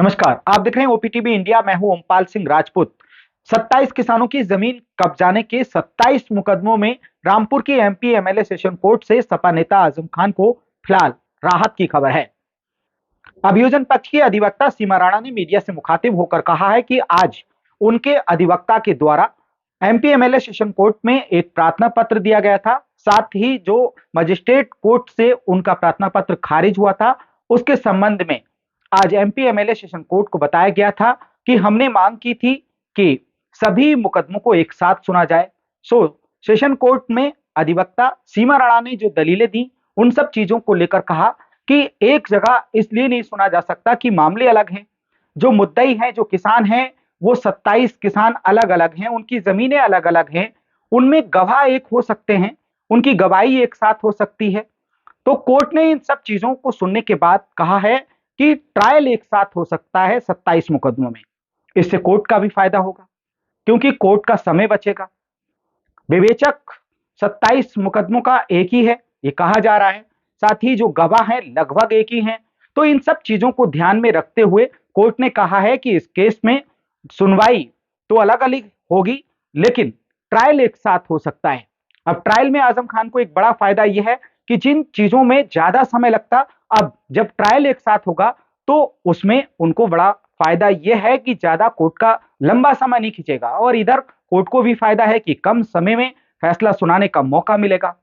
नमस्कार, आप देख रहे हैं ओपीटीवी इंडिया। मैं हूं ओमपाल सिंह राजपूत। 27 किसानों की जमीन कब्जाने के 27 मुकदमों में रामपुर की एमपी एमएलए सेशन कोर्ट से सपा नेता आजम खान को फिलहाल राहत की खबर है। अभियोजन पक्ष की अधिवक्ता सीमा राणा ने मीडिया से मुखातिब होकर कहा है कि आज उनके अधिवक्ता के द्वारा एमपी एमएलए सेशन कोर्ट में एक प्रार्थना पत्र दिया गया था। साथ ही जो मजिस्ट्रेट कोर्ट से उनका प्रार्थना पत्र खारिज हुआ था, उसके संबंध में आज एमपी एमएलए सेशन कोर्ट को बताया गया था कि हमने मांग की थी कि सभी मुकदमों को एक साथ सुना जाए। सेशन कोर्ट में अधिवक्ता सीमा राणा ने जो दलीलें दी, उन सब चीजों को लेकर कहा कि एक जगह इसलिए नहीं सुना जा सकता कि मामले अलग हैं, जो मुद्दई हैं, जो किसान हैं, वो 27 किसान अलग अलग हैं, उनकी जमीनें अलग अलग हैं, उनमें गवाह एक हो सकते हैं, उनकी गवाही एक साथ हो सकती है। तो कोर्ट ने इन सब चीजों को सुनने के बाद कहा है कि ट्रायल एक साथ हो सकता है 27 मुकदमों में। इससे कोर्ट का भी फायदा होगा क्योंकि कोर्ट का समय बचेगा। विवेचक 27 मुकदमों का एक ही है, ये कहा जा रहा है। साथ ही जो गवाह हैं लगभग एक ही हैं। तो इन सब चीजों को ध्यान में रखते हुए कोर्ट ने कहा है कि इस केस में सुनवाई तो अलग अलग होगी, लेकिन ट्रायल एक साथ हो सकता है। अब ट्रायल में आजम खान को एक बड़ा फायदा यह है कि जिन चीजों में ज्यादा समय लगता, अब जब ट्रायल एक साथ होगा तो उसमें उनको बड़ा फायदा यह है कि ज्यादा कोर्ट का लंबा समय नहीं खींचेगा और इधर कोर्ट को भी फायदा है कि कम समय में फैसला सुनाने का मौका मिलेगा।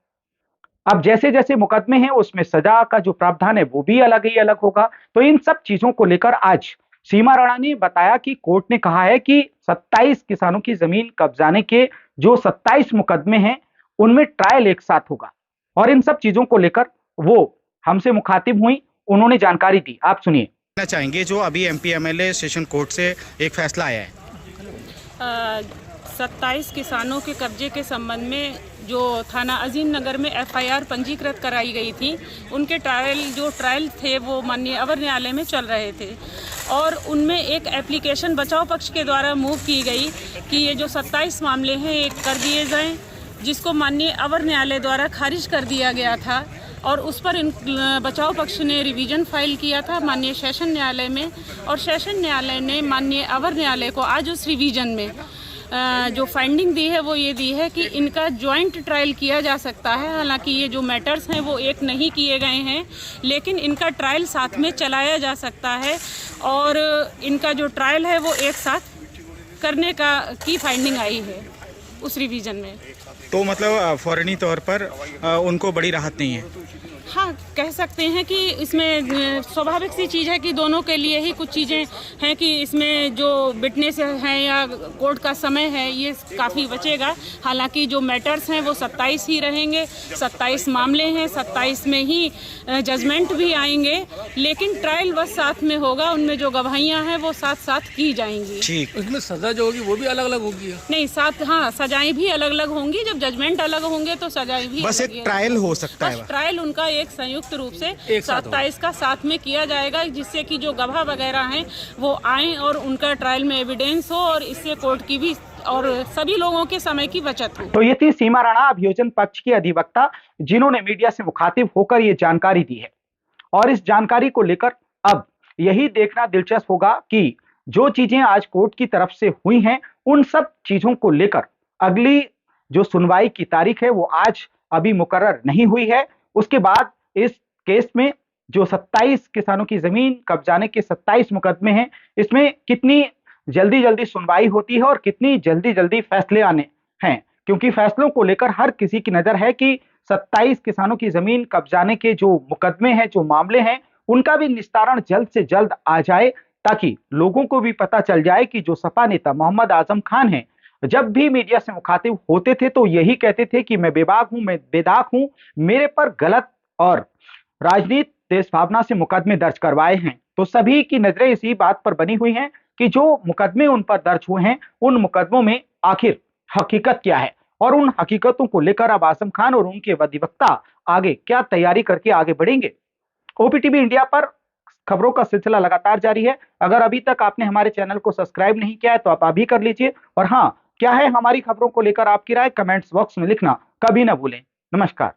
अब जैसे जैसे मुकदमे हैं उसमें सजा का जो प्रावधान है वो भी अलग ही अलग होगा। तो इन सब चीजों को लेकर आज सीमा राणा ने बताया कि कोर्ट ने कहा है कि 27 किसानों की जमीन कब्जाने के जो 27 मुकदमे हैं उनमें ट्रायल एक साथ होगा और इन सब चीजों को लेकर वो हमसे मुखातिब हुई, उन्होंने जानकारी दी। आप सुनिए। चाहेंगे जो अभी एमपी एमएलए सेशन कोर्ट से एक फैसला आया है 27 किसानों के कब्जे के संबंध में जो थाना अजीम नगर में एफआईआर पंजीकृत कराई गई थी, उनके ट्रायल थे वो माननीय अवर न्यायालय में चल रहे थे और उनमें एक एप्लीकेशन बचाव पक्ष के द्वारा मूव की गई कि ये जो 27 मामले हैं एक कर दिए जाएं, जिसको माननीय अवर न्यायालय द्वारा खारिज कर दिया गया था और उस पर बचाव पक्ष ने रिवीजन फाइल किया था माननीय सेशन न्यायालय में और सेशन न्यायालय ने माननीय अवर न्यायालय को आज उस रिवीजन में जो फाइंडिंग दी है वो ये दी है कि इनका जॉइंट ट्रायल किया जा सकता है। हालांकि ये जो मैटर्स हैं वो एक नहीं किए गए हैं, लेकिन इनका ट्रायल साथ में चलाया जा सकता है और इनका जो ट्रायल है वो एक साथ करने की फाइंडिंग आई है उस रिवीजन में। तो मतलब फौरनी तौर पर उनको बड़ी राहत नहीं है। हाँ, कह सकते हैं कि इसमें स्वाभाविक सी चीज़ है कि दोनों के लिए ही कुछ चीज़ें हैं कि इसमें जो विटनेस हैं या कोर्ट का समय है ये काफ़ी बचेगा। हालांकि जो मैटर्स हैं वो 27 ही रहेंगे, 27 मामले हैं, 27 में ही जजमेंट भी आएंगे, लेकिन ट्रायल बस साथ में होगा, उनमें जो गवाहियाँ हैं वो साथ साथ की जाएंगी। ठीक, उसमें सजा जो होगी वो भी अलग अलग होगी? नहीं, साथ, हाँ, सजाएं भी अलग अलग होंगी। जब जजमेंट अलग होंगे तो सजाएं भी बस एक ट्रायल हो सकता है। ट्रायल उनका एक संयुक्त रूप से 27 का साथ में किया जाएगा, जिससे कि जो गवाह वगैरह हैं वो आएं और उनका ट्रायल में एविडेंस हो और इससे कोर्ट की भी और सभी लोगों के समय की बचत हो। तो ये थी सीमा राणा, अभियोजन पक्ष की अधिवक्ता, जिन्होंने मीडिया से मुखातिब होकर ये जानकारी दी है। और इस जानकारी को लेकर अब यही देखना दिलचस्प होगा कि जो चीजें आज कोर्ट की तरफ से हुई हैं उन सब चीजों को लेकर अगली जो सुनवाई की तारीख है वो आज अभी मुकर्रर नहीं हुई है। उसके बाद इस केस में जो 27 किसानों की जमीन कब्जाने के 27 मुकदमे हैं, इसमें कितनी जल्दी जल्दी सुनवाई होती है और कितनी जल्दी जल्दी फैसले आने हैं, क्योंकि फैसलों को लेकर हर किसी की नजर है कि 27 किसानों की जमीन कब्जाने के जो मुकदमे हैं, जो मामले हैं, उनका भी निस्तारण जल्द से जल्द आ जाए, ताकि लोगों को भी पता चल जाए कि जो सपा नेता मोहम्मद आजम खान हैं, जब भी मीडिया से मुखातिब होते थे तो यही कहते थे कि मैं बेबाक हूं, मैं बेदाग हूं, मेरे पर गलत और राजनीति देश भावना से मुकदमे दर्ज करवाए हैं। तो सभी की नजरें इसी बात पर बनी हुई हैं कि जो मुकदमे उन पर दर्ज हुए हैं उन मुकदमों में आखिर हकीकत क्या है और उन हकीकतों को लेकर अब आजम खान और उनके अधिवक्ता आगे क्या तैयारी करके आगे बढ़ेंगे। ओपीटीवी इंडिया पर खबरों का सिलसिला लगातार जारी है। अगर अभी तक आपने हमारे चैनल को सब्सक्राइब नहीं किया है तो आप अभी कर लीजिए और हाँ, क्या है हमारी खबरों को लेकर आपकी राय कमेंट्स बॉक्स में लिखना कभी ना भूलें। नमस्कार।